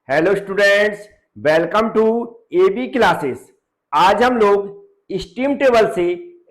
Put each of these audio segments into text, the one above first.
Hello students, welcome to AB classes. आज हम लोग स्टीम टेबल से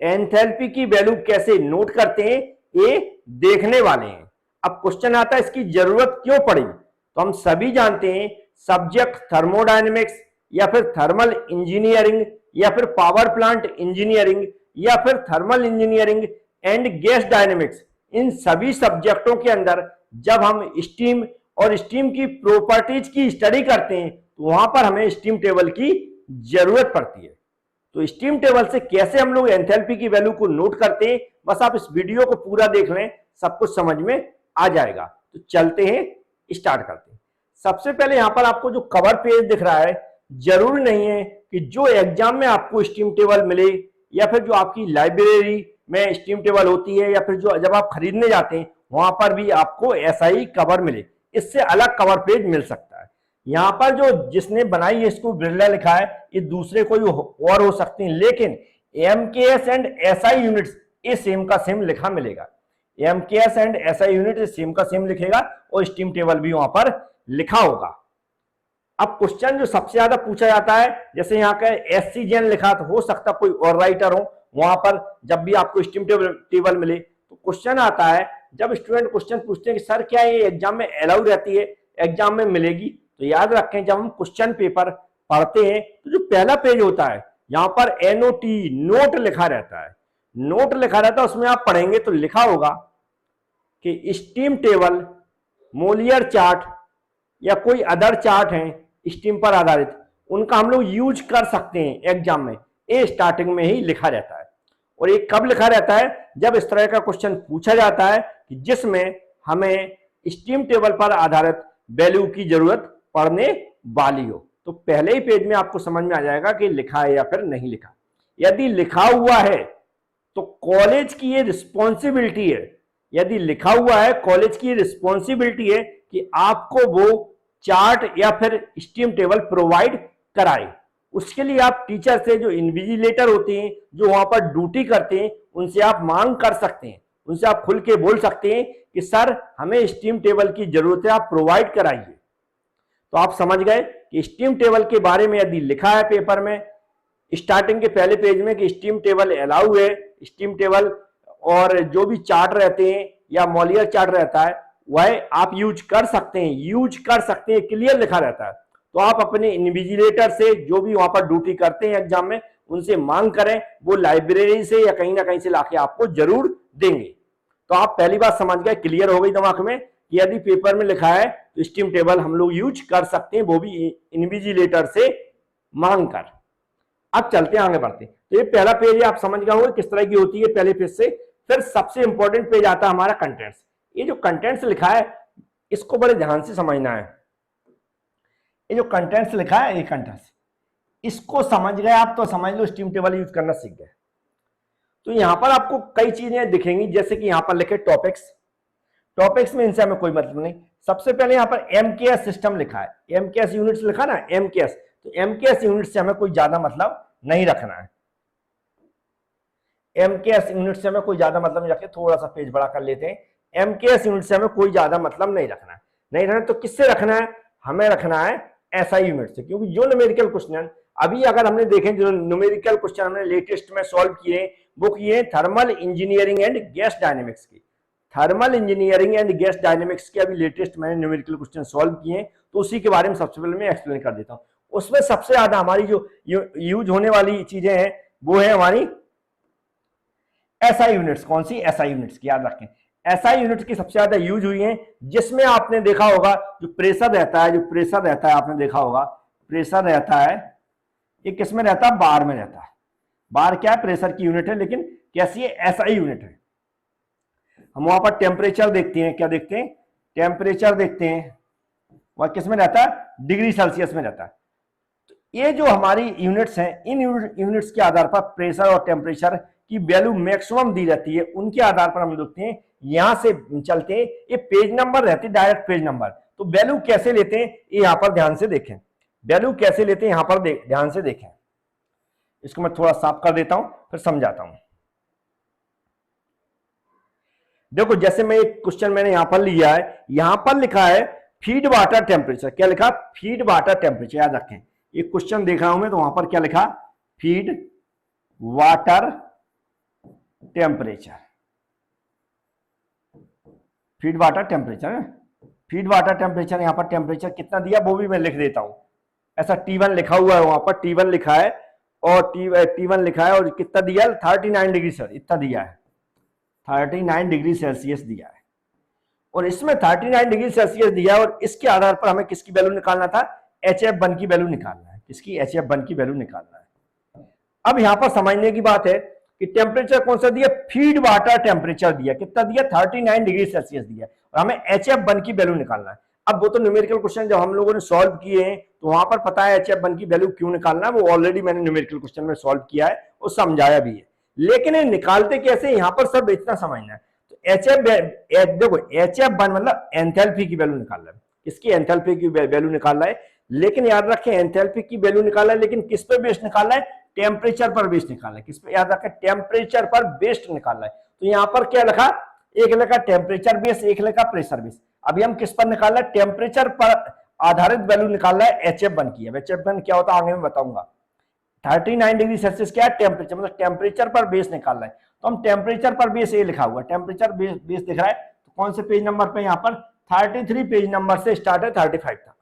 एंथैल्पी की वैल्यू कैसे नोट करते हैं ये देखने वाले हैं। अब क्वेश्चन आता है इसकी जरूरत क्यों पड़ी, तो हम सभी जानते हैं सब्जेक्ट थर्मोडायनेमिक्स या फिर थर्मल इंजीनियरिंग या फिर पावर प्लांट इंजीनियरिंग या फिर thermal engineering and gas dynamics, इन सभी सब्जेक्टों के अंदर जब हम स्टीम और स्टीम की प्रॉपर्टीज की स्टडी करते हैं तो वहां पर हमें स्टीम टेबल की जरूरत पड़ती है। तो स्टीम टेबल से कैसे हम लोग एंथैल्पी की वैल्यू को नोट करते हैं, बस आप इस वीडियो को पूरा देख लें, सब कुछ समझ में आ जाएगा। तो चलते हैं, स्टार्ट करते हैं। सबसे पहले यहां पर आपको जो कवर पेज दिख रहा है, जरूरी नहीं है कि जो एग्जाम में आपको स्टीम टेबल मिले या फिर जो आपकी लाइब्रेरी में स्टीम टेबल होती है या फिर जो जब आप खरीदने जाते हैं वहां पर भी आपको ऐसा ही कवर मिले, इससे अलग कवर पेज मिल सकता है। यहां पर जो जिसने बनाई है इसको बिरला लिखा है, ये दूसरे कोई और हो सकते हैं, लेकिन एमकेएस एंड एसआई यूनिट्स ये सेम का सेम लिखा मिलेगा। MKS and SI unit same का सेम लिखेगा और स्टीम टेबल भी वहां पर लिखा होगा। अब क्वेश्चन जो सबसे ज्यादा पूछा जाता है, जैसे यहाँ का एससीजेन लिखा, तो हो सकता कोई और राइटर हो, वहां पर जब भी आपको स्टीम टेबल मिले तो क्वेश्चन आता है, जब स्टूडेंट क्वेश्चन पूछते हैं कि सर क्या ये एग्जाम में अलाउ रहती है, एग्जाम में मिलेगी, तो याद रखें जब हम क्वेश्चन पेपर पढ़ते हैं तो जो पहला पेज होता है यहाँ पर एनओटी नोट लिखा रहता है, नोट लिखा रहता है, उसमें आप पढ़ेंगे तो लिखा होगा कि स्टीम टेबल, मोलियर चार्ट या कोई अदर चार्ट है स्टीम पर आधारित, उनका हम लोग यूज कर सकते हैं एग्जाम में, ये स्टार्टिंग में ही लिखा रहता है। और ये कब लिखा रहता है, जब इस तरह का क्वेश्चन पूछा जाता है कि जिसमें हमें स्टीम टेबल पर आधारित वैल्यू की जरूरत पड़ने वाली हो, तो पहले ही पेज में आपको समझ में आ जाएगा कि लिखा है या फिर नहीं लिखा। यदि लिखा हुआ है तो कॉलेज की ये रिस्पॉन्सिबिलिटी है, यदि लिखा हुआ है कॉलेज की रिस्पॉन्सिबिलिटी है कि आपको वो चार्ट या फिर स्टीम टेबल प्रोवाइड कराए। उसके लिए आप टीचर से, जो इन्विजिलेटर होते हैं जो वहां पर ड्यूटी करते हैं, उनसे आप मांग कर सकते हैं, उनसे आप खुल के बोल सकते हैं कि सर हमें स्टीम टेबल की जरूरत है, आप प्रोवाइड कराइए। तो आप समझ गए कि स्टीम टेबल के बारे में यदि लिखा है पेपर में स्टार्टिंग के पहले पेज में कि स्टीम टेबल अलाउ है, स्टीम टेबल और जो भी चार्ट रहते हैं या मॉलियर चार्ट रहता है वह आप यूज कर सकते हैं, यूज कर सकते हैं, क्लियर लिखा रहता है। तो आप अपने इन्विजिलेटर से, जो भी वहां पर ड्यूटी करते हैं एग्जाम में, उनसे मांग करें, वो लाइब्रेरी से या कहीं ना कहीं से लाके आपको जरूर देंगे। तो आप पहली बात समझ गए, क्लियर हो गई दिमाग में कि यदि पेपर में लिखा है तो स्टीम टेबल हम लोग यूज कर सकते हैं, वो भी इन्विजिलेटर से मांग कर। अब चलते हैं, आगे बढ़ते हैं। तो ये पहला पेज है, आप समझ गए होंगे किस तरह की होती है पहले पेज से। फिर सबसे इंपॉर्टेंट पेज आता है हमारा कंटेंट्स। ये जो कंटेंट्स लिखा है इसको बड़े ध्यान से समझना है। ये जो कंटेंट्स लिखा है, ये कंटेंट्स, इसको समझ गए आप तो समझ लो स्टीम टेबल यूज करना सीख गए। तो यहां पर आपको कई चीजें दिखेंगी, जैसे कि यहां पर लिखे टॉपिक्स, टॉपिक्स में इनसे हमें कोई मतलब नहीं। सबसे पहले यहां पर एमकेएस सिस्टम लिखा है, एमकेएस यूनिट्स लिखा ना, एमकेएस, तो एमकेएस यूनिट से हमें कोई ज्यादा मतलब नहीं रखना है। एमकेएस यूनिट से हमें कोई ज्यादा मतलब नहीं रखे, थोड़ा सा पेज बड़ा कर लेते हैं। एमकेएस यूनिट से हमें कोई ज्यादा मतलब नहीं रखना है, नहीं रखना। तो किससे रखना है, हमें रखना है एसआई यूनिट से, क्योंकि जो न्यूमेरिकल क्वेश्चन अभी अगर हमने देखें, जो न्यूमेरिकल क्वेश्चन हमने लेटेस्ट में सॉल्व किए वो किए thermal engineering and gas dynamics की, thermal engineering and gas dynamics के अभी लेटेस्ट मैंने न्यूमेरिकल क्वेश्चन सॉल्व किए, तो उसी के बारे में सबसे पहले मैं एक्सप्लेन कर देता हूं। उसमें सबसे ज्यादा हमारी जो यूज होने वाली चीजें हैं वो है हमारी एसआई यूनिट्स। कौन सी? एसआई यूनिट्स की, याद रखें एसआई यूनिट्स की सबसे ज्यादा यूज हुई है, जिसमें आपने देखा होगा जो प्रेशर रहता है, जो प्रेशर रहता है आपने देखा होगा, प्रेशर रहता है ये किस में रहता है, बार में रहता है। बार क्या है, प्रेशर की यूनिट है, लेकिन कैसी है, एसआई यूनिट है। हम वहां पर टेम्परेचर देखते हैं, क्या देखते हैं, टेम्परेचर देखते हैं, वह किस में रहता है, डिग्री सेल्सियस में रहता है। तो ये जो हमारी यूनिट्स हैं, इन यूनिट्स के आधार पर प्रेशर और टेम्परेचर की वैल्यू मैक्सिमम दी रहती है, उनके आधार पर हम देखते हैं। यहां से चलते हैं, ये पेज नंबर रहती है, डायरेक्ट पेज नंबर। तो वैल्यू कैसे लेते हैं ये यहां पर ध्यान से देखें, वैल्यू कैसे लेते हैं यहां पर ध्यान से देखें। इसको मैं थोड़ा साफ कर देता हूं फिर समझाता हूं। देखो जैसे मैं एक क्वेश्चन मैंने यहां पर लिया है, यहां पर लिखा है फीड वाटर टेम्परेचर, क्या लिखा, फीड वाटर टेम्परेचर, याद रखें, एक क्वेश्चन देख रहा हूं मैं तो वहां पर क्या लिखा, feed water temperature, feed water temperature, feed water temperature, यहां पर टेम्परेचर कितना दिया वो भी मैं लिख देता हूं, ऐसा T1 लिखा हुआ है, वहां पर T1 लिखा है और T1 लिखा है, और कितना दिया, 39 डिग्री सेल्सियस, इतना दिया है, 39 डिग्री सेल्सियस दिया है, और इसमें 39 डिग्री सेल्सियस दिया, और इसके आधार पर हमें किसकी वैल्यू निकालना था, HF1 की वैल्यू निकालना है, किसकी, HF1 की वैल्यू निकालना है। अब यहां पर समझने की बात है कि टेम्परेचर कौन सा दिया, फीड वाटर टेम्परेचर दिया, कितना दिया, 39 डिग्री सेल्सियस दिया, और हमें HF1 की वैल्यू निकालना है। अब वो तो न्यूमेरिकल क्वेश्चन जब हम लोगों ने सॉल्व किए हैं तो वहां पर पता है HF1 की वैल्यू क्यों निकालना है, वो ऑलरेडी मैंने न्यूमेरिकल क्वेश्चन में सॉल्व किया है और समझाया भी है, लेकिन ये निकालते कैसे, यहां पर सब इतना समझना है। तो देखो HF1 मतलब एंथैल्पी की वैल्यू निकालना है, किसकी, एंथैल्पी की वैल्यू निकालना है, लेकिन याद रखें एंथैल्पी की वैल्यू निकालना है, लेकिन किस पे बेस्ड निकालना है, टेम्परेचर पर बेस्ड निकालना है, किस पे, याद रखें टेम्परेचर पर बेस्ड निकालना है। तो यहां पर क्या लिखा, एक लिखा टेम्परेचर बेस, एक लिखा प्रेशर बेस। अभी हम किस पर निकालना है, टेम्परेचर पर आधारित वैल्यू निकालना है HF1 की। अब HF1 क्या होता है आगे मैं बताऊंगा। 39 डिग्री सेल्सियस क्या है, टेम्परेचर, मतलब टेम्परेचर पर बेस निकालना है, तो हम टेम्परेचर पर बेस ये लिखा हुआ, टेम्परेचर बेस दिख रहा है, तो कौन से पेज नंबर पे, यहाँ पर 33 पेज नंबर से स्टार्ट है 35 तक,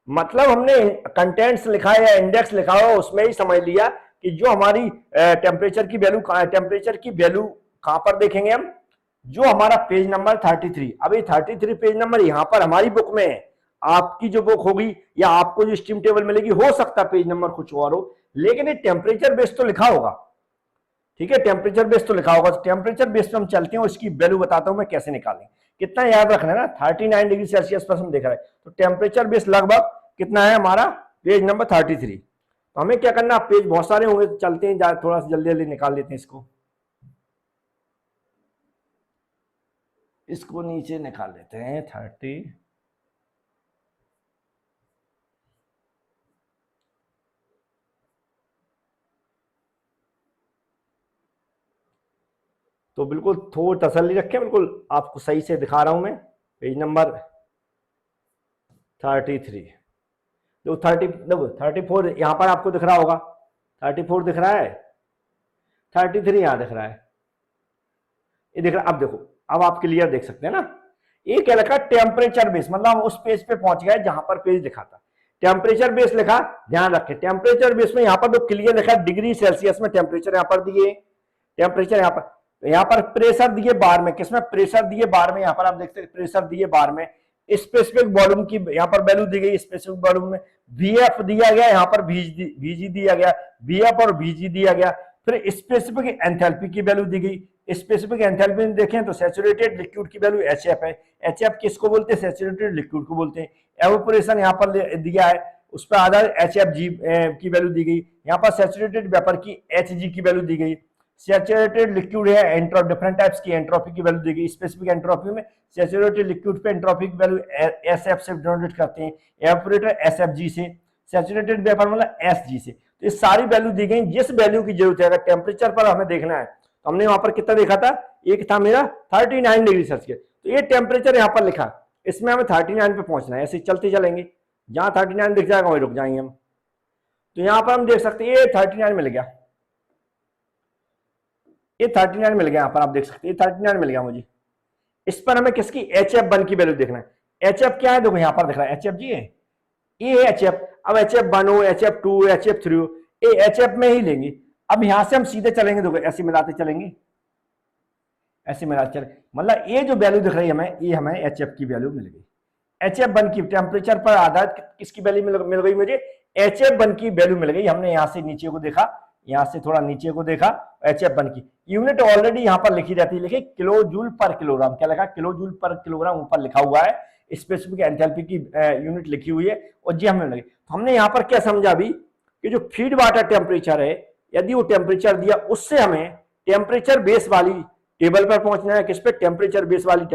मतलब हमने कंटेंट्स लिखा है या इंडेक्स लिखा हुआ उसमें ही समझ लिया कि जो हमारी टेम्परेचर की वैल्यू, टेम्परेचर की वैल्यू कहां पर देखेंगे हम, जो हमारा पेज नंबर 33, अभी 33 पेज नंबर यहां पर हमारी बुक में है, आपकी जो बुक होगी या आपको जो स्टीम टेबल मिलेगी हो सकता पेज नंबर कुछ और हो, लेकिन ये टेम्परेचर बेस तो लिखा होगा, ठीक है, टेम्परेचर बेस तो लिखा होगा। तो टेम्परेचर बेस पे हम चलते हैं, उसकी वैल्यू बताता हूं मैं कैसे निकालें, कितना याद रखना है ना, 39 डिग्री सेल्सियस पर हम देख रहे हैं, तो टेम्परेचर बेस लगभग कितना है हमारा, पेज नंबर 33। तो हमें क्या करना, पेज बहुत सारे होंगे, तो चलते हैं थोड़ा सा जल्दी जल्दी निकाल लेते हैं इसको नीचे निकाल लेते हैं 30, तो बिल्कुल थोड़ी तसल्ली रखें, बिल्कुल आपको सही से दिखा रहा हूं मैं, पेज नंबर 33, देखो 34 यहां पर आपको दिख रहा होगा, 34 दिख रहा है, 33 यहां दिख रहा है, ये दिख रहा है। अब देखो, अब आप क्लियर देख सकते हैं ना, ये क्या लिखा, टेम्परेचर बेस, मतलब हम उस पेज पे पहुंच गए जहां पर पेज लिखा था, टेम्परेचर बेस लिखा, ध्यान रखें टेम्परेचर बेस में यहां पर तो क्लियर लिखा डिग्री सेल्सियस में टेम्परेचर यहां पर दिए, टेम्परेचर यहां पर प्रेशर दिए बार में, किसमें, प्रेशर दिए बार में, यहां पर आप देखते हैं प्रेशर दिए बार में, स्पेसिफिक वॉल्यूम की यहां पर वैल्यू दी गई, स्पेसिफिक वॉल्यूम में VF दिया गया, यहां पर VG दिया गया, VF और VG दिया गया, फिर स्पेसिफिक एंथैल्पी की वैल्यू दी गई, स्पेसिफिक एंथैल्पी में देखें तो सैचुरेटेड लिक्विड की वैल्यू HF है, HF किसको बोलते हैं, सैचुरेटेड लिक्विड को बोलते हैं, एवापोरेशन यहां पर दिया है, उस पर आधार HFG की वैल्यू दी गई, यहां पर सैचुरेटेड वेपर की HG की वैल्यू दी गई, सैचुरेटेड लिक्विड है एंट्रोपी, डिफरेंट टाइप्स की एंट्रोपी की वैल्यू दी गई, स्पेसिफिक एंट्रोपी में सैचुरेटेड लिक्विड पे एंट्रोपी की वैल्यू SF से डिनोट करते हैं, एवापोरेटर SFG से, सैचुरेटेड वेपर मतलब SG से, तो ये सारी वैल्यू दी गई, जिस वैल्यू की जरूरत है, अगर टेम्परेचर पर हमें देखना है तो हमने वहां पर कितना देखा था, एक था मेरा 39 डिग्री सेल्सियस, तो ये टेम्परेचर यहाँ पर लिखा, इसमें हमें 39 पे पहुंचना है, ऐसे चलते चलेंगे, जहां 39 दिख जाएगा वहीं रुक जाएंगे हम। तो यहाँ पर हम देख सकते हैं ये 39 मिल गया, ये 39 मिल गया, यहाँ पर आप देख सकते हैं 39 मिल गया मुझे। इस पर हमें किसकी, HF1 की वैल्यू देखना है। HF क्या है, देखो यहाँ पर दिख रहा है HFG है, ये है HF। अब HF1 हो, HF2 हो, HF3 हो, ये HF में ही लेंगे। अब यहां से हम सीधे चलेंगे, देखो ऐसे मिलाते चलेंगे, ऐसे मिलाते चले, मतलब ये जो वैल्यू दिख रही है हमें, ये हमें HF की वैल्यू मिल गई। HF1 की टेम्परेचर पर आधारित किसकी वैल्यू मिल गई मुझे, HF1 की वैल्यू मिल गई। हमने यहां से नीचे को देखा, यहां से थोड़ा नीचे को देखा, HF1 की यूनिट ऑलरेडी यहां पर लिखी रहती है, लिखे किलो जूल पर किलोग्राम, क्या लिखा, किलो जूल पर किलोग्राम ऊपर लिखा हुआ है, स्पेसिफिक एंथैल्पी की यूनिट लिखी हुई है, और जी हमें लगी। तो हमने यहां पर क्या समझा अभी कि जो फीड वाटर टेम्परेचर है, यदि वो टेम्परेचर दिया, उससे हमें टेम्परेचर बेस वाली टेबल पर पहुंचना है, किस पे, टेम्परेचर बेस वाली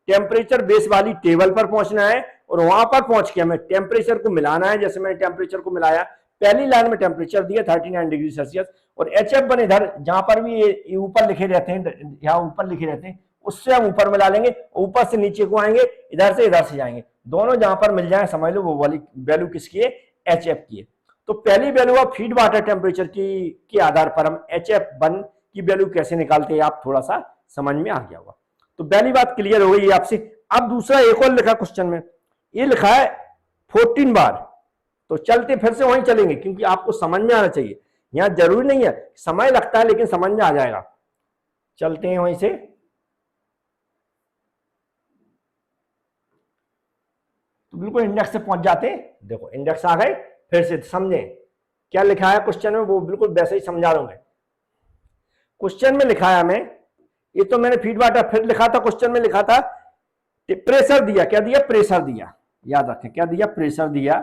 टेम्परेचर बेस वाली टेबल पर पहुंचना है, और वहां पर पहुंच के हमें टेम्परेचर को मिलाना है। जैसे मैंने टेम्परेचर को मिलाया, पहली लाइन में टेम्परेचर दिया 39 डिग्री सेल्सियस, और HF1 इधर जहां पर भी ये ऊपर लिखे रहते हैं, यहाँ ऊपर लिखे रहते हैं, उससे हम ऊपर मिला लेंगे, ऊपर से नीचे को आएंगे, इधर से जाएंगे, दोनों जहां पर मिल जाए समझ लो वो वाली वैल्यू किसकी है, HF की है। तो पहली value of feed water temperature की के आधार पर हम HF1 की वैल्यू कैसे निकालते हैं, आप थोड़ा सा समझ में आ गया होगा। तो पहली बात क्लियर हो गई आपसे। अब दूसरा एक और लिखा क्वेश्चन में, ये लिखा है 14 बार। तो चलते फिर से वहीं चलेंगे क्योंकि आपको समझ में आना चाहिए, यहां जरूरी नहीं है, समय लगता है लेकिन समझ में आ जाएगा। चलते हैं वहीं से, तो बिल्कुल इंडेक्स से पहुंच जाते हैं। देखो इंडेक्स आ गए, फिर से समझें क्या लिखा है क्वेश्चन में, वो बिल्कुल वैसे ही समझा रहा हूं मैं। क्वेश्चन में लिखा है हमें, ये तो मैंने फीड वाटर फिर लिखा था, क्वेश्चन में लिखा था प्रेशर दिया, क्या दिया, प्रेशर दिया, याद रखें क्या दिया, प्रेशर दिया।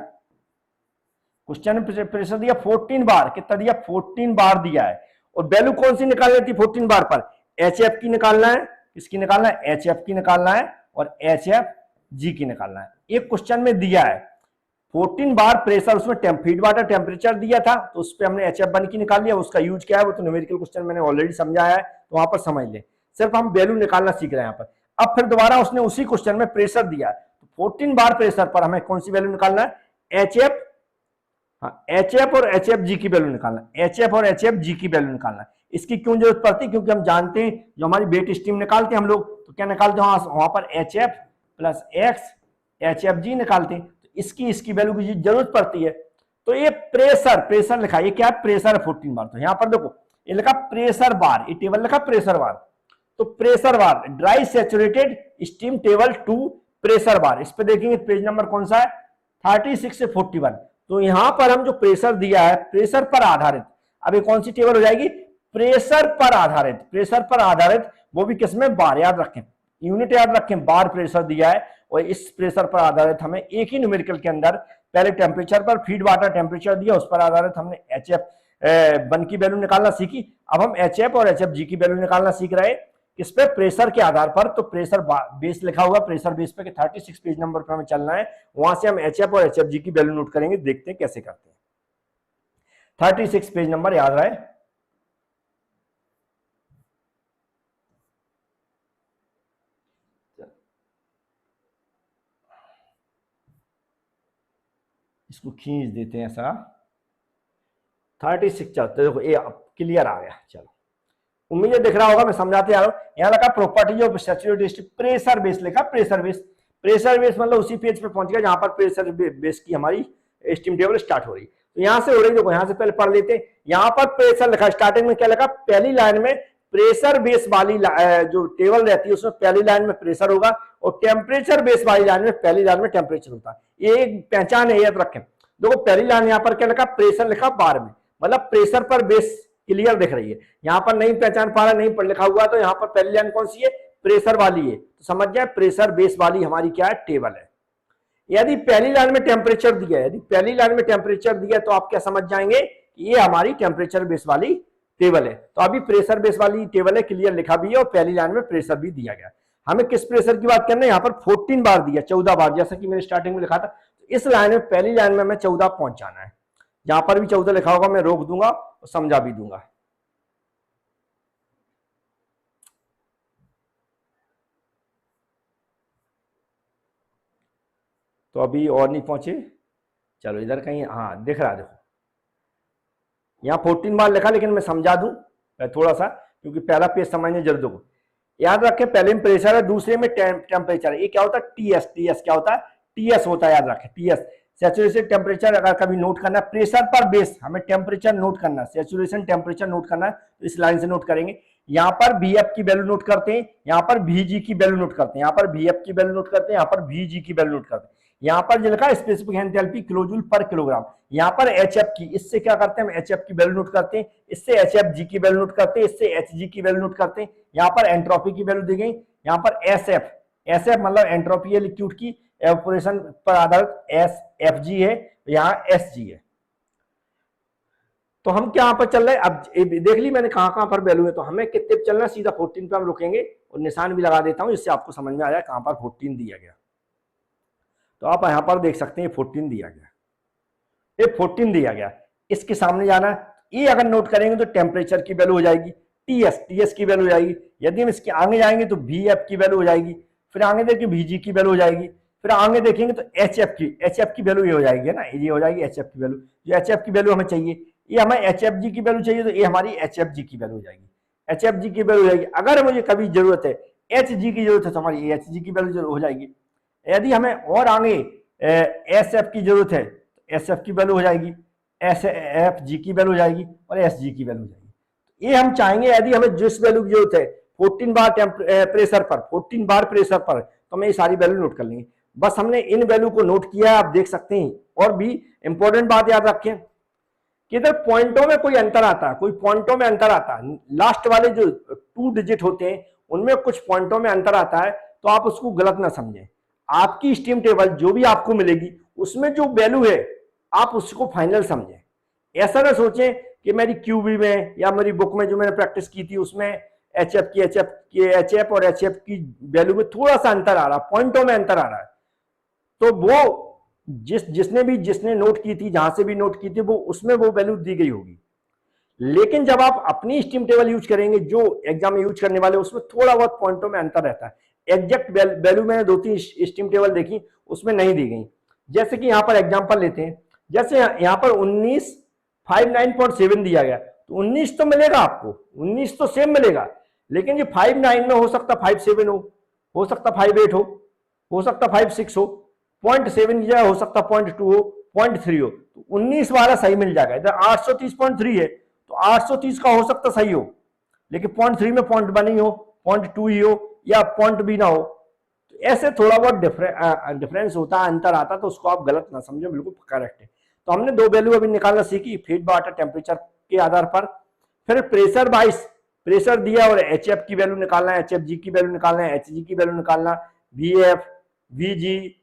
क्वेश्चन में प्रेशर दिया 14 बार, कितना दिया, 14 बार दिया है। और वैल्यू कौन सी निकालनी थी 14 बार पर, HF की निकालना है, किसकी निकालना है, HF की निकालना है, और HFG की निकालना है। एक क्वेश्चन में दिया है 14 बार प्रेशर, उसमें फीड वाटर टेम्परेचर दिया था, तो उस पर हमने HF1 की निकाल लिया। उसका यूज क्या है वो तो न्यूमेरिकल क्वेश्चन मैंने ऑलरेडी समझाया है, तो वहां पर समझ ले, सिर्फ हम वैल्यू निकालना सीख रहे हैं यहाँ पर। अब फिर दोबारा उसने उसी क्वेश्चन में प्रेशर दिया, तो 14 बार प्रेशर पर हमें कौन सी वैल्यू निकालना है, HF, हाँ HF और HFG की वैल्यू निकालना, HF और HFG की वैल्यू निकालना। इसकी क्यों जरूरत पड़ती, क्योंकि हम जानते हैं जो हमारी वेट स्टीम निकालते हैं हम लोग, तो क्या निकालते हैं वहां पर HF प्लस X HFG निकालते हैं, तो इसकी वैल्यू की जरूरत पड़ती है। तो ये प्रेशर लिखा, ये क्या है, प्रेशर 14 बार। तो यहां पर देखो ये लिखा प्रेशर बार, ये टेबल लिखा प्रेशर बार, तो pressure bar dry saturated steam table 2 pressure bar. इस पे देखेंगे पेज नंबर कौन सा है, 36 से 41। तो यहां पर हम जो प्रेशर दिया है प्रेशर पर आधारित, अब ये कौन सी टेबल हो जाएगी, प्रेशर पर आधारित, वो भी किसमें, बार, याद रखें यूनिट याद रखें, बार प्रेशर दिया है। और इस प्रेशर पर आधारित हमें एक ही न्यूमेरिकल के अंदर पहले टेम्परेचर पर फीड वाटर टेम्परेचर दिया, उस पर आधारित हमने HF1 की वैल्यू निकालना सीखी। अब हम HF और HFG की वैल्यू निकालना सीख रहे हैं, किस पे, प्रेशर के आधार पर। तो प्रेशर बेस लिखा हुआ, प्रेशर बेस पे 36 पेज नंबर पर हमें चलना है, वहां से हम HF और HFG की वैल्यू नोट करेंगे, देखते हैं कैसे करते हैं। 36 पेज नंबर याद रहे। इसको खींच देते हैं ऐसा, 36 चलते, देखो ये क्लियर आ गया। चलो उम्मीद है दिख रहा होगा, मैं समझाते आ रहा हूं। यहाँ लगा property of saturated pressure base लिखा, प्रेशर बेस मतलब उसी पेज पे पहुंच गया जहां पर प्रेशर बेस की हमारी स्टीम टेबल स्टार्ट हो रही। तो यहां से हो रही, देखो यहां से पहले पढ़ लेते हैं। यहाँ पर प्रेशर लिखा, स्टार्टिंग में क्या लिखा, पहली लाइन में प्रेशर बेस वाली जो टेबल रहती है उसमें पहली लाइन में प्रेशर होगा, और टेम्परेचर बेस वाली लाइन में पहली लाइन में टेम्परेचर होता है। ये एक पहचान है, याद रखें। देखो पहली लाइन यहाँ पर क्या लिखा, प्रेशर लिखा बार में, मतलब प्रेशर पर बेस क्लियर दिख रही है। यहाँ पर नहीं पहचान पा रहा, नहीं पर लिखा हुआ, तो यहाँ पर पहली लाइन कौन सी है, प्रेशर वाली है, तो समझ जाए प्रेशर बेस वाली हमारी क्या है, टेबल है। यदि पहली लाइन में टेम्परेचर दिया, तो आप क्या समझ जाएंगे, ये हमारी टेम्परेचर बेस वाली टेबल है। तो अभी प्रेशर बेस वाली टेबल है, क्लियर लिखा भी है, और पहली लाइन में प्रेशर भी दिया गया। हमें किस प्रेशर की बात करना है, यहाँ पर 14 बार दिया, 14 बार, जैसा कि मैंने स्टार्टिंग में लिखा था। इस लाइन में पहली लाइन में हमें 14 पहुंच जाना है। जहां पर भी 14 लिखा होगा मैं रोक दूंगा और समझा भी दूंगा। तो अभी और नहीं पहुंचे, चलो इधर कहीं, हाँ दिख रहा है, देखो यहाँ 14 बार लिखा, लेकिन मैं समझा दूं थोड़ा सा, क्योंकि पहला पेज समझने जरूर दो। याद रखें पहले में प्रेशर है, दूसरे में टेम्परेचर है। ये क्या होता है, टीएस क्या होता है, टीएस होता है, याद रखें टीएस सैचुरेशन टेम्परेचर। अगर कभी नोट करना है प्रेशर पर बेस, हमें टेम्परेचर नोट करना है, सैचुरेशन टेम्परेचर नोट करना है, तो इस लाइन से नोट करेंगे। यहाँ पर VF की वैल्यू नोट करते हैं, यहाँ पर VG की वैल्यू नोट करते हैं, यहाँ पर VF की वैल्यू नोट करते हैं, यहाँ पर VG की वैल्यू नोट करते हैं। यहाँ पर जो लिखा है स्पेसिफिक एंथैल्पी किलोजूल पर किलोग्राम, यहाँ पर HF की, इससे क्या करते हैं हम HF की वैल्यू नोट करते हैं, इससे HFG की वैल्यू नोट करते हैं, इससे HG की वैल्यू नोट करते हैं। यहाँ पर एंट्रोपी की वैल्यू दी गई, यहाँ पर SF मतलब एंट्रोपी है लिक्विड की, एवापोरेशन पर आधारित FG है, यहाँ SG है। तो हम क्या पर चल रहे हैं, अब देख ली मैंने कहां पर वैल्यू है। तो हमें कितने पे चलना है, सीधा 14 पे हम रुकेंगे, और निशान भी लगा देता हूं, इससे आपको समझ में आ जाए कहां पर 14 दिया गया। तो आप यहां पर देख सकते हैं 14 दिया गया, ये 14 दिया गया, इसके सामने जाना है। ये अगर नोट करेंगे तो टेम्परेचर की वैल्यू हो जाएगी, टीएस की वैल्यू हो जाएगी। यदि हम इसके आगे जाएंगे तो वीएफ की वैल्यू हो जाएगी, फिर आगे देखिए वीजी की वैल्यू हो जाएगी, फिर आगे देखेंगे तो एचएफ की वैल्यू ये हो जाएगी ना, ये हो जाएगी एचएफ की वैल्यू। जो एचएफ की वैल्यू हमें चाहिए, ये हमें एचएफजी की वैल्यू चाहिए, तो ये हमारी एचएफजी की वैल्यू हो जाएगी, एचएफजी की वैल्यू हो जाएगी। अगर मुझे कभी जरूरत है एचजी की जरूरत है तो हमारी एचजी की वैल्यू हो जाएगी। यदि हमें और आगे एसएफ की जरूरत है तो एसएफ की वैल्यू हो जाएगी, एसएफजी की वैल्यू हो जाएगी और एसजी की वैल्यू हो जाएगी। ये हम चाहेंगे यदि हमें जिस वैल्यू की जरूरत है 14 बार प्रेशर पर, 14 बार प्रेशर पर, तो हमें ये सारी वैल्यू नोट कर लेंगे। बस हमने इन वैल्यू को नोट किया है, आप देख सकते हैं। और भी इंपॉर्टेंट बात याद रखें कि इधर पॉइंटों में कोई अंतर आता है, कोई पॉइंटों में अंतर आता है, लास्ट वाले जो 2 डिजिट होते हैं उनमें कुछ पॉइंटों में अंतर आता है, तो आप उसको गलत ना समझें। आपकी स्टीम टेबल जो भी आपको मिलेगी उसमें जो वैल्यू है आप उसको फाइनल समझें। ऐसा ना सोचें कि मेरी क्यूबी में या मेरी बुक में जो मैंने प्रैक्टिस की थी उसमें एचएफ और एचएफ की वैल्यू में थोड़ा सा अंतर आ रहा, पॉइंटों में अंतर आ रहा है, तो वो जिसने नोट की थी, जहां से भी नोट की थी, वो उसमें वो वैल्यू दी गई होगी। लेकिन जब आप अपनी स्टीम टेबल यूज करेंगे, जो एग्जाम में यूज करने वाले, उसमें थोड़ा बहुत पॉइंटों में अंतर रहता है। एग्जैक्ट वैल्यू मैंने 2-3 स्टीम टेबल देखी, उसमें नहीं दी गई। जैसे कि यहां पर एग्जांपल लेते हैं, जैसे यहां पर 1959.7 दिया गया, तो 19 तो मिलेगा आपको, 19 तो सेम मिलेगा, लेकिन ये 59 में हो सकता 57 हो सकता 58 हो सकता 56 हो, 0.7 की जगह हो सकता 0.2 हो, 0.3 हो, तो 19 वाला सही मिल जाएगा। इधर 830.3 है तो 830 का हो सकता सही हो, लेकिन 0.3 में 0.1 ही हो, 0.2 ही हो, या 0 भी ना हो। तो ऐसे थोड़ा बहुत डिफरेंस होता है, अंतर आता है, तो उसको आप गलत ना समझें, बिल्कुल करेक्ट है। तो हमने 2 वैल्यू अभी निकालना सीखी, फीड वाटर टेम्परेचर के आधार पर। फिर प्रेशर वाइज, प्रेशर दिया और एचएफ की वैल्यू निकालना है, एचएफजी की वैल्यू निकालना है, एचजी की वैल्यू निकालना, वीएफ, वीजी,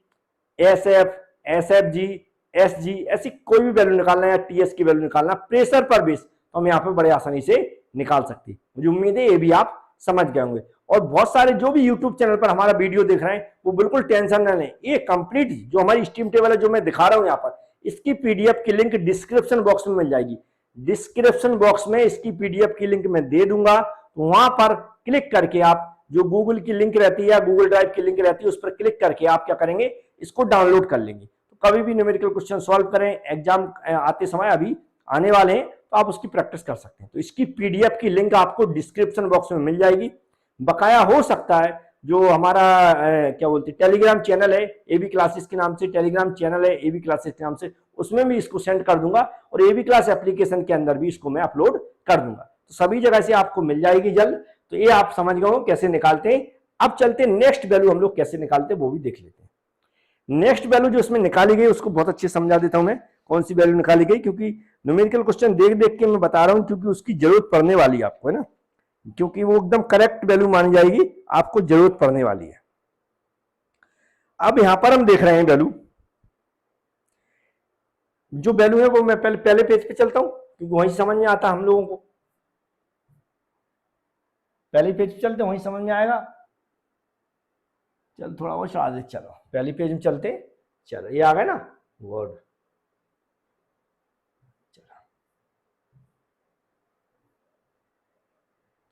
एसएफ, एसएफजी, एसजी, ऐसी कोई भी वैल्यू निकालना है, या टीएस की वैल्यू निकालना प्रेशर पर बेस, तो हम यहाँ पे बड़े आसानी से निकाल सकते हैं। मुझे उम्मीद है ये भी आप समझ गए होंगे। और बहुत सारे जो भी यूट्यूब चैनल पर हमारा वीडियो देख रहे हैं वो बिल्कुल टेंशन ना लें, ये कंप्लीट जो हमारी स्टीम टेबल है जो मैं दिखा रहा हूँ यहाँ पर, इसकी पीडीएफ की लिंक डिस्क्रिप्शन बॉक्स में मिल जाएगी। डिस्क्रिप्शन बॉक्स में इसकी पीडीएफ की लिंक मैं दे दूंगा, तो वहां पर क्लिक करके आप, जो गूगल की लिंक रहती है या गूगल ड्राइव की लिंक रहती है, उस पर क्लिक करके आप क्या करेंगे, इसको डाउनलोड कर लेंगे। तो कभी भी न्यूमेरिकल क्वेश्चन सॉल्व करें, एग्जाम आते समय अभी आने वाले हैं, तो आप उसकी प्रैक्टिस कर सकते हैं। तो इसकी पीडीएफ की लिंक आपको डिस्क्रिप्शन बॉक्स में मिल जाएगी। बकाया हो सकता है जो हमारा क्या बोलते हैं टेलीग्राम चैनल है एबी क्लासेस के नाम से, टेलीग्राम चैनल है एबी क्लासेस के नाम से, उसमें भी इसको सेंड कर दूंगा, और एबी क्लास एप्लीकेशन के अंदर भी इसको मैं अपलोड कर दूंगा। तो सभी जगह से आपको मिल जाएगी जल्द। तो ये आप समझ गए हो कैसे निकालते हैं। अब चलते हैं नेक्स्ट वैल्यू हम लोग कैसे निकालते हैं वो भी देख लेते हैं। नेक्स्ट वैल्यू जो इसमें निकाली गई उसको बहुत अच्छे समझा देता हूं मैं, कौन सी वैल्यू निकाली गई, क्योंकि न्यूमेरिकल क्वेश्चन देख देख के मैं बता रहा हूं, क्योंकि उसकी जरूरत पड़ने वाली है आपको, है ना, क्योंकि वो एकदम करेक्ट वैल्यू मानी जाएगी, आपको जरूरत पड़ने वाली है। अब यहां पर हम देख रहे हैं वैल्यू, जो वैल्यू है वो मैं पहले पेज पे चलता हूं, क्योंकि वहीं समझ में आता हम लोगों को। पहले पेज पे चलते, वहीं समझ में आएगा। चल थोड़ा वो चढ़ा दे, चलो पहले पेज में चलते। चलो ये आ गया ना वर्ड,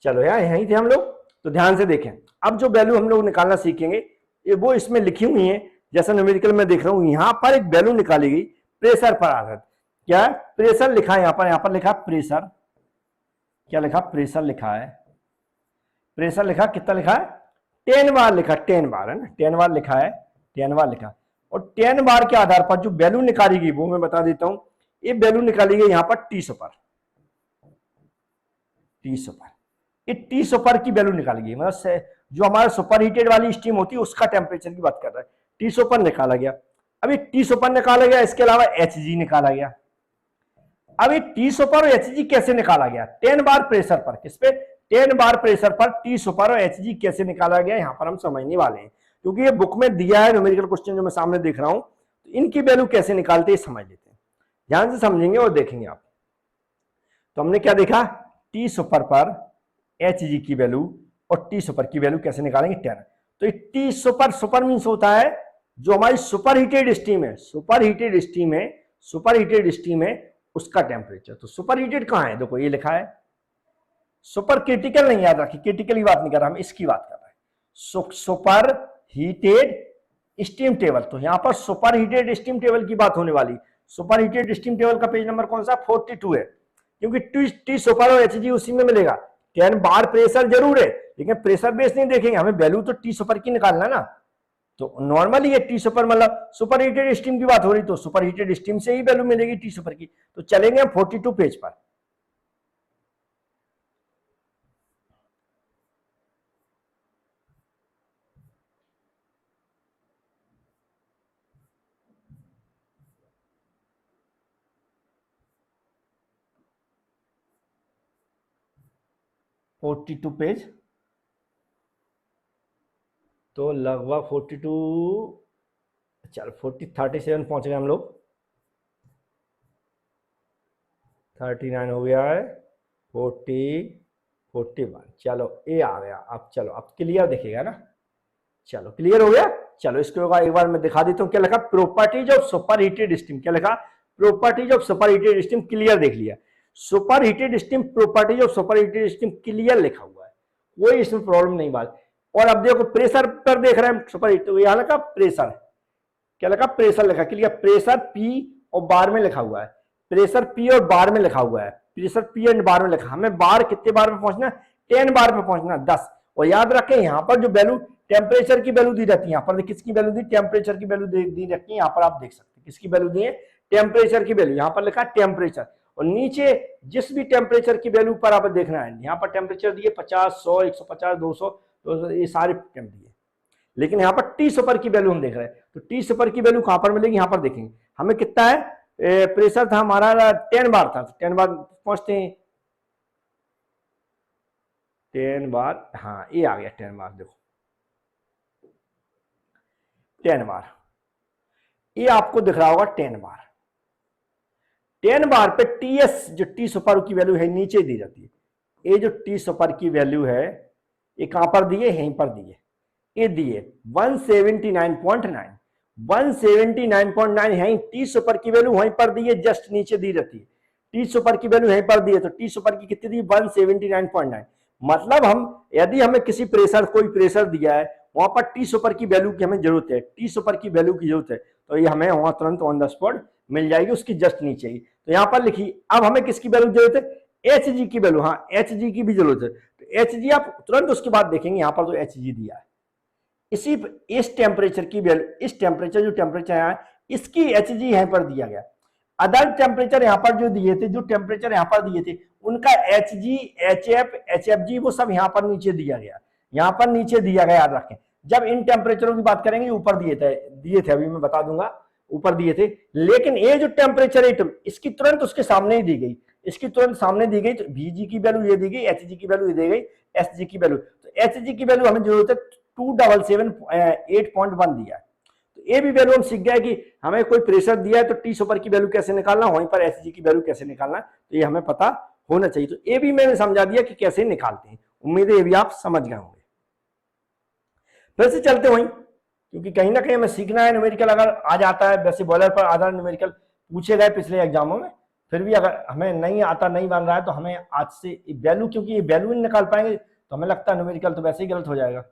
चलो यार यहीं थे हम लोग। तो ध्यान से देखें, अब जो वैल्यू हम लोग निकालना सीखेंगे ये वो इसमें लिखी हुई है, जैसा न्यूमेरिकल में देख रहा हूं। यहां पर एक वैल्यू निकाली गई प्रेशर पर आधारित। क्या है, प्रेशर लिखा है यहां पर लिखा प्रेशर, क्या लिखा, प्रेशर लिखा है। प्रेशर लिखा, कितना लिखा है, 10 बार लिखा, 10 बार है ना, 10 बार लिखा है, 10 बार लिखा। और 10 बार के आधार पर जो वैल्यू निकाली गई वो मैं बता देता हूं। ये वैल्यू निकाली गई यहां पर T सुपर, T सुपर, ये T सुपर की वैल्यू निकाली गई, मतलब जो हमारा सुपर हीटेड वाली स्टीम होती है उसका टेम्परेचर की बात कर रहा है। T सुपर निकाला गया। अब ये T सुपर निकाला गया, इसके अलावा HG निकाला गया। अब ये T सुपर और HG कैसे निकाला गया, 10 बार प्रेशर पर, किस पे, 10 बार प्रेशर पर T सुपर और HG कैसे निकाला गया, यहां पर हम समझने वाले हैं, क्योंकि ये बुक में दिया है न्यूमेरिकल क्वेश्चन जो मैं सामने देख रहा हूं, तो इनकी वैल्यू कैसे निकालते हैं समझ लेते हैं, ध्यान से समझेंगे और देखेंगे आप। तो हमने क्या देखा, T सुपर पर HG की वैल्यू और T सुपर की वैल्यू कैसे निकालेंगे, 10। तो ये T सुपर, सुपर मीन्स होता है जो हमारी सुपर हीटेड स्टीम है, सुपर हीटेड स्टीम है, सुपर हीटेड स्टीम है उसका टेम्परेचर। तो सुपर हीटेड कहां है, देखो ये लिखा है, सुपर क्रिटिकल नहीं, याद रखिए, क्रिटिकल की बात नहीं कर रहा, हम इसकी बात कर रहे हैं, सुपर हीटेड स्टीम टेबल। तो यहां पर सुपर हीटेड स्टीम टेबल की बात होने वाली। सुपर हीटेड स्टीम टेबल का पेज नंबर कौन सा, 42 है, क्योंकि टी सुपर और एच जी उसी में मिलेगा। 10 बार प्रेशर जरूर है, लेकिन प्रेशर बेस नहीं देखेंगे, हमें वैल्यू तो टी सुपर की निकालना ना। तो नॉर्मली ये टी सुपर मतलब सुपर हीटेड स्टीम की बात हो रही, तो सुपर हीटेड स्टीम से ही वैल्यू मिलेगी टी सुपर की। तो चलेंगे हम 42 पेज पर। फोर्टी टू पेज, तो लगभग 42, चल 37 पहुंच गए हम लोग, 39 हो गया है, 41, चलो ए आ गया। अब चलो, अब क्लियर दिखेगा ना, चलो क्लियर हो गया। चलो इसको एक बार मैं दिखा देता हूँ, क्या लिखा, properties of super heated steam, क्या लिखा, properties of super heated steam, clear देख लिया, super heated steam, properties of super heated steam, clear लिखा हुआ है, कोई इसमें प्रॉब्लम नहीं बात। और अब देखो प्रेशर पर देख रहे हैं सुपर हीट, तो यहां लिखा प्रेशर, क्या लिखा, प्रेशर लिखा, क्लियर, प्रेशर पी और बार में लिखा हुआ है, प्रेशर पी और बार में लिखा हुआ है, प्रेशर पी एंड बार में लिखा, हमें बार कितने बार में पहुंचना, 10 बार में पहुंचना, 10। और याद रखें यहां पर जो वैल्यू टेम्परेचर की वैल्यू दी जाती है, यहाँ पर किसकी वैल्यू दी, टेम्परेचर की वैल्यू दी रखी है, यहाँ पर आप देख सकते हैं किसकी वैल्यू दी है, टेम्परेचर की वैल्यू, यहाँ पर लिखा टेम्परेचर। और नीचे जिस भी टेम्परेचर की वैल्यू पर आप देखना है, यहाँ पर टेम्परेचर दिए 50, 100, 150, 200, तो ये सारे टेम्प दिए, लेकिन यहाँ पर टी सुपर की वैल्यू हम देख रहे हैं, तो टी सुपर की वैल्यू कहां पर मिलेगी, यहाँ पर देखेंगे हमें कितना है, प्रेशर था हमारा 10 बार था, 10 बार पहुंचते हैं, 10 बार, हाँ ये आ गया 10 बार, देखो 10 बार, ये आपको दिख रहा होगा 10 बार, 10 बार पे टीएस जो टी सुपर की वैल्यू है नीचे दी जाती है, ये जो टी सुपर की वैल्यू है ये कहां पर दी है, यहीं पर दी है, ये दिए 179.9, 179.9 है, टी सुपर की वैल्यू वहीं पर दी है, जस्ट नीचे दी रहती है, टी सुपर की वैल्यू यहीं पर दी है, तो टी सुपर की कितनी दी, 179.9। मतलब हम यदि हमें किसी प्रेशर, कोई प्रेशर दिया है, वहां पर टी सुपर की वैल्यू की हमें जरूरत है, टी सुपर की वैल्यू की जरूरत है, तो ये हमें वहां तुरंत ऑन द स्पॉट मिल जाएगी, उसकी जस्ट नीचे ही। तो यहाँ पर लिखी, अब हमें किसकी वैल्यू जरूरत है, एच जी की वैल्यू, हाँ एच जी की भी जरूरत है, तो एच जी आप तुरंत उसके बाद देखेंगे, यहाँ पर जो एच जी दिया है, इसी इस टेम्परेचर की वैल्यू, इस टेम्परेचर जो टेम्परेचर है इसकी एच जी यहाँ पर दिया गया। अदर टेम्परेचर यहाँ पर जो दिए थे, जो टेम्परेचर यहाँ पर दिए थे, उनका H G, H F G, वो सब यहाँ पर नीचे दिया गया, यहाँ पर नीचे दिया गया, याद रखें। जब इन टेम्परेचरों की बात करेंगे ऊपर दिए थे, अभी मैं बता दूंगा, ऊपर दिए थे, लेकिन ये जो टेम्परेचर है इसकी तुरंत उसके सामने ही दी गई, इसकी तुरंत सामने दी गई, तो वीजी की वैल्यू ये दी गई, एच जी की वैल्यू ये दी गई, एस जी की वैल्यू, तो एच जी की वैल्यू हमें जरूरत है 277.8.1 दिया है। तो ये भी वैल्यू हम सीख गए कि हमें कोई प्रेशर दिया है तो टी सुपर की वैल्यू कैसे निकालना, वहीं पर एच जी की वैल्यू कैसे निकालना, तो ये हमें पता होना चाहिए। तो ये भी मैंने समझा दिया कि कैसे निकालते हैं, उम्मीद है ये भी आप समझ गए होंगे। फिर से चलते वहीं, क्योंकि कहीं ना कहीं हमें सीखना है, न्यूमेरिकल अगर आ जाता है, वैसे बॉयलर पर आधार न्यूमेरिकल पूछे गए पिछले एग्जामों में, फिर भी अगर हमें नहीं आता, नहीं बन रहा है, तो हमें आज से वैल्यू, क्योंकि ये वैल्यू नहीं निकाल पाएंगे तो हमें लगता है न्यूमेरिकल तो वैसे ही गलत हो जाएगा।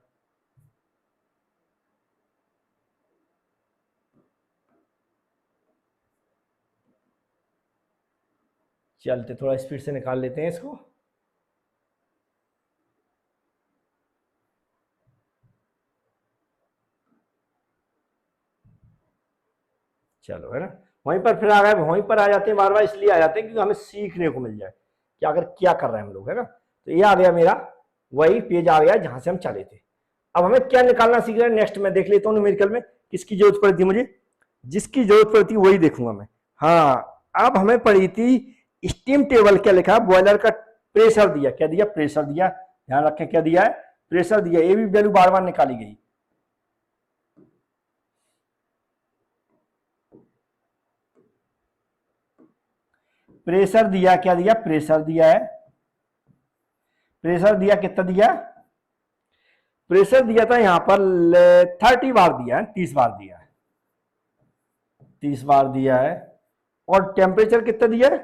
चलते थोड़ा स्पीड से निकाल लेते हैं इसको। चलो है ना, वहीं पर फिर आ गए, वहीं पर आ जाते हैं बार बार, इसलिए आ जाते हैं क्योंकि हमें सीखने को मिल जाए कि अगर क्या कर रहे हैं हम लोग, है ना। तो ये आ गया मेरा, वही पेज आ गया जहां से हम चले थे। अब हमें क्या निकालना सीख रहे हैं, नेक्स्ट मैं देख लेता हूँ न्यूमेरिकल में किसकी जरूरत पड़ी थी मुझे, जिसकी जरूरत पड़ी थी वही देखूंगा मैं। हाँ, अब हमें पड़ी थी स्टीम टेबल, क्या लिखा, बॉयलर का प्रेशर दिया, क्या दिया, प्रेशर दिया, ध्यान रखें क्या दिया है, प्रेशर दिया, ये भी वैल्यू बार बार निकाली गई। प्रेशर दिया, क्या दिया, प्रेशर दिया है, प्रेशर दिया, कितना दिया, प्रेशर दिया था यहां पर 30 बार दिया है, 30 बार दिया है, 30 बार दिया है। और टेम्परेचर कितना दिया है,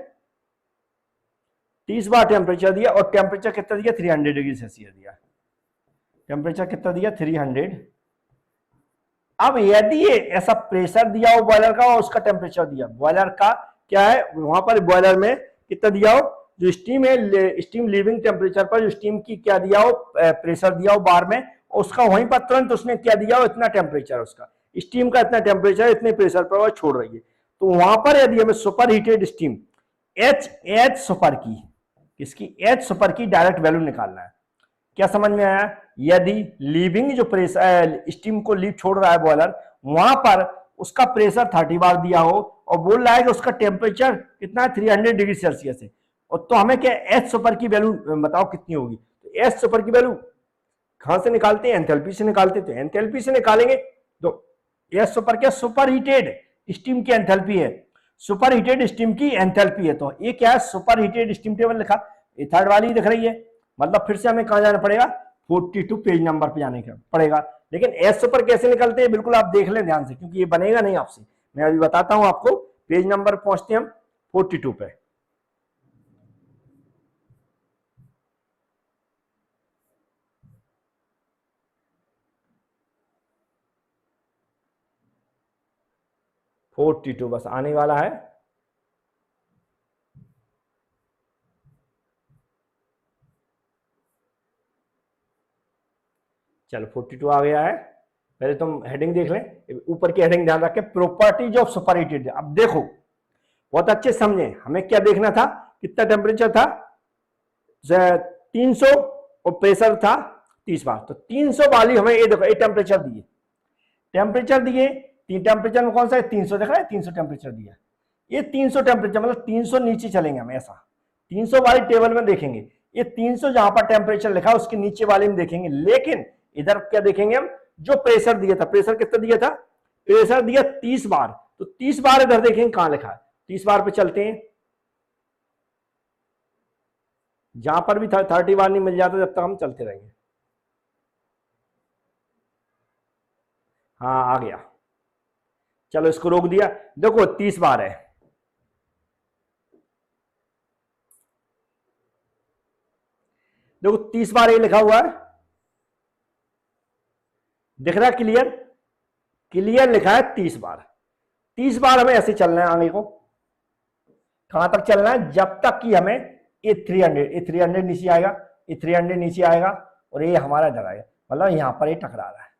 30 बार टेम्परेचर दिया और टेम्परेचर कितना दिया 300 डिग्री सेल्सियस दिया, टेम्परेचर कितना दिया 300। अब यदि ये ऐसा प्रेशर दिया हो बॉयलर का और उसका टेम्परेचर दिया, बॉयलर का क्या है वहां पर बॉयलर में कितना दिया हो, जो स्टीम है स्टीम लिविंग टेम्परेचर पर जो स्टीम की क्या दिया हो प्रेशर दिया हो बार में, और उसका वहीं पर तुरंत उसने क्या दिया हो इतना टेम्परेचर, उसका स्टीम का इतना टेम्परेचर इतने प्रेशर पर वो छोड़ रही है। तो वहां पर यदि हमें super heated steam H super की, किसकी एच सुपर की डायरेक्ट वैल्यू निकालना है। क्या समझ में आया? यदि लीविंग जो प्रेशर स्टीम को लीव छोड़ रहा है बॉयलर, वहां पर उसका प्रेशर 30 बार दिया हो और बोल रहा है कि उसका टेम्परेचर कितना है 300 डिग्री सेल्सियस है, और तो हमें क्या एच सुपर की वैल्यू बताओ कितनी होगी। तो एच सुपर की वैल्यू कहां से निकालते हैं? एंथैल्पी से निकालते हैं। तो एंथैल्पी से निकालेंगे तो एच सुपर क्या सुपर हीटेड स्टीम की एंथैल्पी है, सुपर हीटेड स्टीम की एंथैल्पी है। तो ये क्या है सुपर हीटेड स्टीम टेबल लिखा, ये थर्ड वाली दिख रही है, मतलब फिर से हमें कहां जाना पड़ेगा 42 पेज नंबर पे जाने का पड़ेगा। लेकिन एस सुपर कैसे निकलते हैं बिल्कुल आप देख लें ध्यान से, क्योंकि ये बनेगा नहीं आपसे, मैं अभी बताता हूं आपको। पेज नंबर पहुंचते हैं हम 42 पे। बस आने वाला है। चलो 42 आ गया है। पहले तुम हेडिंग देख लें, ऊपर की हेडिंग ध्यान रखें, प्रॉपर्टीज ऑफ सुपर हीटेड। अब देखो बहुत अच्छे समझे, हमें क्या देखना था, कितना टेम्परेचर था 300 और प्रेशर था 30 बार। तो 300 वाली हमें ये देखो ये टेम्परेचर दिए, टेम्परेचर दिए टेम्परेचर में कौन सा है 300 दिख रहा है, 300 टेम्परेचर दिया। ये 300 टेम्परेचर मतलब 300 नीचे चलेंगे हम, ऐसा 300 वाली टेबल में देखेंगे, ये 300 जहां पर टेम्परेचर लिखा है उसके नीचे वाले में देखेंगे। लेकिन इधर क्या देखेंगे हम, जो प्रेशर दिया था, प्रेशर कितना दिया था, प्रेशर दिया 30 बार। तो 30 बार इधर देखेंगे कहां लिखा है, 30 बार पे चलते हैं, जहां पर भी 30 बार नहीं मिल जाता जब तक हम चलते रहेंगे। हाँ आ गया, चलो इसको रोक दिया। देखो 30 बार है, देखो 30 बार ये लिखा हुआ है, दिख रहा है क्लियर, क्लियर लिखा है 30 बार। 30 बार हमें ऐसे चलना है आगे को, कहां तक चलना है, जब तक कि हमें ये 300 नीचे आएगा, ये 300 नीचे आएगा और ये हमारा इधर आएगा, मतलब यहां पर ये टकरा रहा है।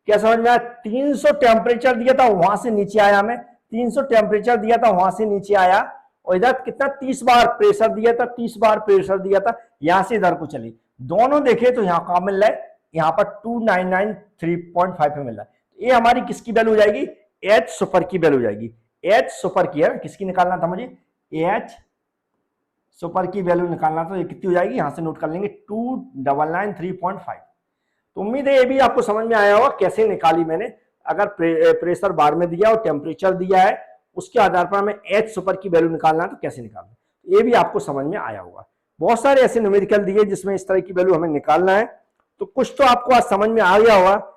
क्या समझ में आया? 300 टेम्परेचर दिया था वहां से नीचे आया, हमें 300 टेम्परेचर दिया था वहां से नीचे आया, और इधर कितना 30 बार प्रेशर दिया था, 30 बार प्रेशर दिया था, यहां से इधर को चली। दोनों देखे तो यहां कहां मिल रहा है, यहां पर 2993.5 में मिल रहा है। ये हमारी किसकी वैल्यू हो जाएगी, एच सुपर की वैल्यू हो जाएगी। एच सुपर की है, किसकी निकालना था मुझे, एच सुपर की वैल्यू निकालना था, ये कितनी हो जाएगी, यहां से नोट कर लेंगे 2993.5। तो उम्मीद है ये भी आपको समझ में आया होगा कैसे निकाली मैंने। अगर प्रेशर बार में दिया और टेम्परेचर दिया है, उसके आधार पर हमें एच सुपर की वैल्यू निकालना है तो कैसे निकालना, ये भी आपको समझ में आया होगा। बहुत सारे ऐसे न्यूमेरिकल दिए जिसमें इस तरह की वैल्यू हमें निकालना है, तो कुछ तो आपको आज समझ में आ गया होगा।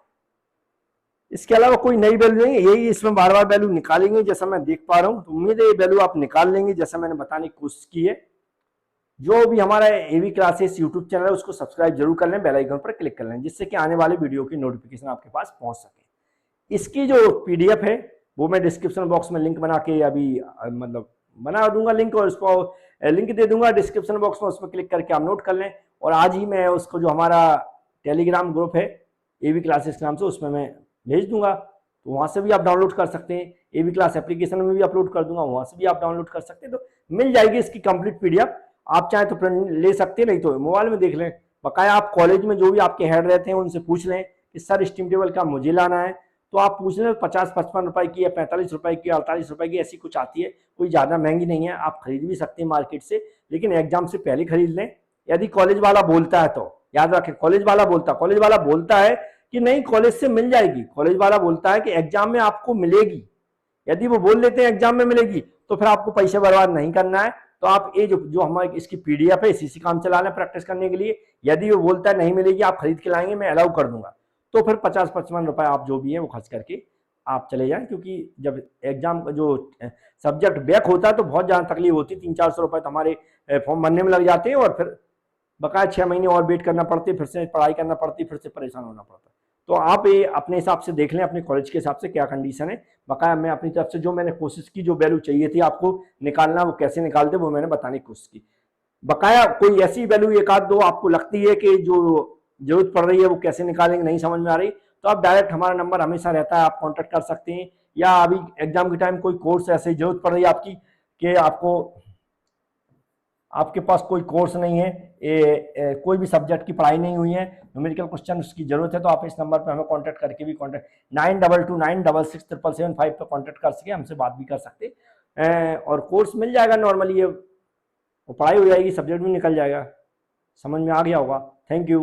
इसके अलावा कोई नई वैल्यू नहीं, यही इसमें बार बार वैल्यू निकालेंगे जैसा मैं देख पा रहा हूं। तो उम्मीद है ये वैल्यू आप निकाल लेंगे जैसा मैंने बताने की कोशिश की है। जो भी हमारा एवी क्लासेस यूट्यूब चैनल है उसको सब्सक्राइब जरूर कर लें, बेल आइकन पर क्लिक कर लें, जिससे कि आने वाले वीडियो की नोटिफिकेशन आपके पास पहुंच सके। इसकी जो पीडीएफ है वो मैं डिस्क्रिप्शन बॉक्स में लिंक बना के अभी मतलब बना दूंगा लिंक, और उसको लिंक दे दूंगा डिस्क्रिप्शन बॉक्स में, उस पर क्लिक करके आप नोट कर लें। और आज ही मैं उसको जो हमारा टेलीग्राम ग्रुप है एवी क्लासेस के नाम से, उसमें मैं भेज दूंगा, तो वहां से भी आप डाउनलोड कर सकते हैं। एवी क्लास एप्लीकेशन में भी अपलोड कर दूंगा, वहां से भी आप डाउनलोड कर सकते हैं। तो मिल जाएगी इसकी कंप्लीट पीडीएफ, आप चाहे तो प्रिंट ले सकते हैं, नहीं तो मोबाइल में देख लें। बकाया आप कॉलेज में जो भी आपके हेड रहते हैं उनसे पूछ लें कि सर स्टीम टेबल का मुझे लाना है, तो आप पूछ लें 50-55 रुपए की या 45 रुपए की, 48 रुपए की, ऐसी कुछ आती है, कोई ज़्यादा महंगी नहीं है, आप खरीद भी सकते हैं मार्केट से, लेकिन एग्जाम से पहले खरीद लें। यदि कॉलेज वाला बोलता है तो याद रखें, कॉलेज वाला बोलता है कि नहीं कॉलेज से मिल जाएगी, कॉलेज वाला बोलता है कि एग्जाम में आपको मिलेगी। यदि वो बोल लेते हैं एग्जाम में मिलेगी तो फिर आपको पैसे बर्बाद नहीं करना है। तो आप ये जो हमारी इसकी पीडीएफ है इसी काम चला लें प्रैक्टिस करने के लिए। यदि वो बोलता है नहीं मिलेगी, आप खरीद के लाएंगे, मैं अलाउ कर दूंगा, तो फिर 50-55 रुपए आप जो भी है वो खर्च करके आप चले जाएं, क्योंकि जब एग्जाम जो सब्जेक्ट बैक होता है तो बहुत ज़्यादा तकलीफ होती है। 300-400 रुपये तो हमारे फॉर्म भरने में लग जाते हैं और फिर बकाया 6 महीने और वेट करना पड़ती है, फिर से पढ़ाई करना पड़ती है, फिर से परेशान होना पड़ता है। तो आप ये अपने हिसाब से देख लें, अपने कॉलेज के हिसाब से क्या कंडीशन है। बकाया मैं अपनी तरफ से जो मैंने कोशिश की, जो वैल्यू चाहिए थी आपको निकालना, वो कैसे निकालते वो मैंने बताने की कोशिश की। बकाया कोई ऐसी वैल्यू एक आध दो आपको लगती है कि जो जरूरत पड़ रही है वो कैसे निकालेंगे नहीं समझ में आ रही, तो आप डायरेक्ट, हमारा नंबर हमेशा रहता है, आप कांटेक्ट कर सकते हैं। या अभी एग्जाम के टाइम कोई कोर्स ऐसे जरूरत पड़ रही है आपकी कि आपके पास कोई कोर्स नहीं है, कोई भी सब्जेक्ट की पढ़ाई नहीं हुई है, न्यूमेरिकल क्वेश्चन की जरूरत है, तो आप इस नंबर पर हमें कांटेक्ट करके भी कांटेक्ट 9229666775 पर कांटेक्ट कर सके, हमसे बात भी कर सकते और कोर्स मिल जाएगा नॉर्मली, ये पढ़ाई हो जाएगी, सब्जेक्ट भी निकल जाएगा। समझ में आ गया होगा। Thank you.